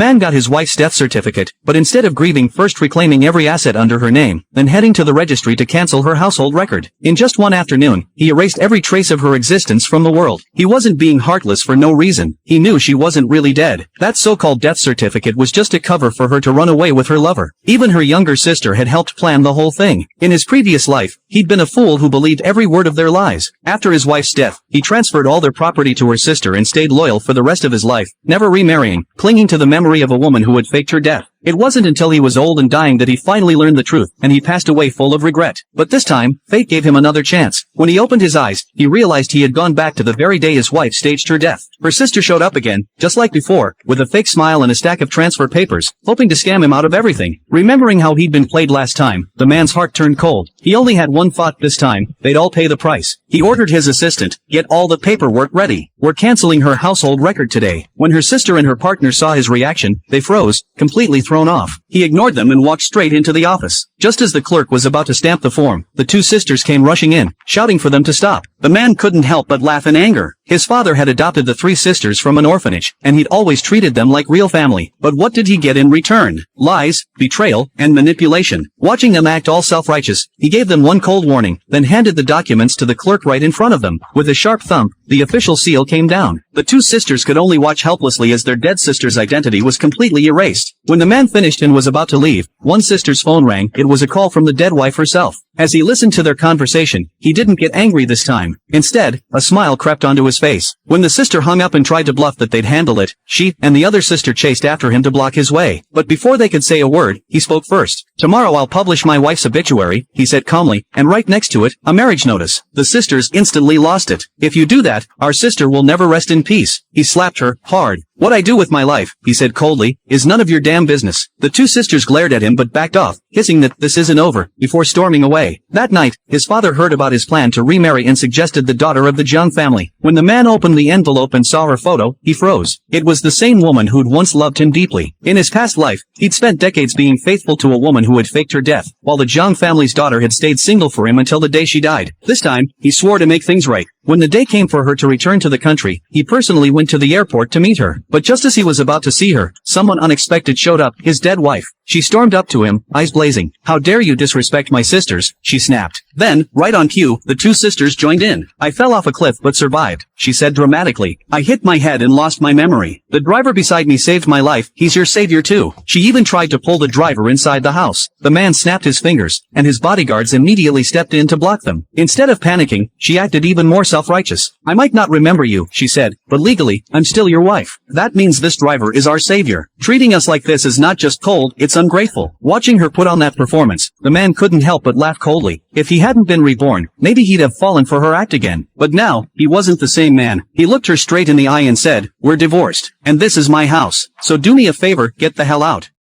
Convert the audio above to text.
Man got his wife's death certificate, but instead of grieving, first reclaiming every asset under her name, then heading to the registry to cancel her household record. In just one afternoon, he erased every trace of her existence from the world. He wasn't being heartless for no reason. He knew she wasn't really dead. That so-called death certificate was just a cover for her to run away with her lover. Even her younger sister had helped plan the whole thing. In his previous life, he'd been a fool who believed every word of their lies. After his wife's death, he transferred all their property to her sister and stayed loyal for the rest of his life, never remarrying, clinging to the memory of a woman who had faked her death. It wasn't until he was old and dying that he finally learned the truth, and he passed away full of regret. But this time, fate gave him another chance. When he opened his eyes, he realized he had gone back to the very day his wife staged her death. Her sister showed up again, just like before, with a fake smile and a stack of transfer papers, hoping to scam him out of everything. Remembering how he'd been played last time, the man's heart turned cold. He only had one thought this time: they'd all pay the price. He ordered his assistant, "Get all the paperwork ready. We're canceling her household record today." When her sister and her partner saw his reaction, they froze, completely thrown off. He ignored them and walked straight into the office. Just as the clerk was about to stamp the form, the two sisters came rushing in, shouting for them to stop. The man couldn't help but laugh in anger. His father had adopted the three sisters from an orphanage, and he'd always treated them like real family. But what did he get in return? Lies, betrayal, and manipulation. Watching them act all self-righteous, he gave them one cold warning, then handed the documents to the clerk right in front of them. With a sharp thump, the official seal came down. The two sisters could only watch helplessly as their dead sister's identity was completely erased. When the man finished and was about to leave, one sister's phone rang. It was a call from the dead wife herself. As he listened to their conversation, he didn't get angry this time. Instead, a smile crept onto his face. When the sister hung up and tried to bluff that they'd handle it, she and the other sister chased after him to block his way. But before they could say a word, he spoke first. "Tomorrow I'll publish my wife's obituary," he said calmly, "and right next to it, a marriage notice." The sisters instantly lost it. "If you do that, our sister will never rest in peace." He slapped her hard. "What I do with my life," he said coldly, "is none of your damn business." The two sisters glared at him but backed off, hissing that this isn't over, before storming away. That night, his father heard about his plan to remarry and suggested the daughter of the Jung family. When the man opened the envelope and saw her photo, he froze. It was the same woman who'd once loved him deeply. In his past life, he'd spent decades being faithful to a woman who had faked her death, while the Jung family's daughter had stayed single for him until the day she died. This time, he swore to make things right. When the day came for her to return to the country, he personally went to the airport to meet her. But just as he was about to see her, someone unexpected showed up, his dead wife. She stormed up to him, eyes blazing. "How dare you disrespect my sisters?" she snapped. Then, right on cue, the two sisters joined in. "I fell off a cliff but survived," she said dramatically. "I hit my head and lost my memory. The driver beside me saved my life. He's your savior too." She even tried to pull the driver inside the house. The man snapped his fingers, and his bodyguards immediately stepped in to block them. Instead of panicking, she acted even more self-righteous. "I might not remember you," she said, "but legally, I'm still your wife. That means this driver is our savior. Treating us like this is not just cold, it's ungrateful." Watching her put on that performance, the man couldn't help but laugh coldly. If he hadn't been reborn, maybe he'd have fallen for her act again. But now, he wasn't the same man. He looked her straight in the eye and said, "We're divorced, and this is my house. So do me a favor, get the hell out."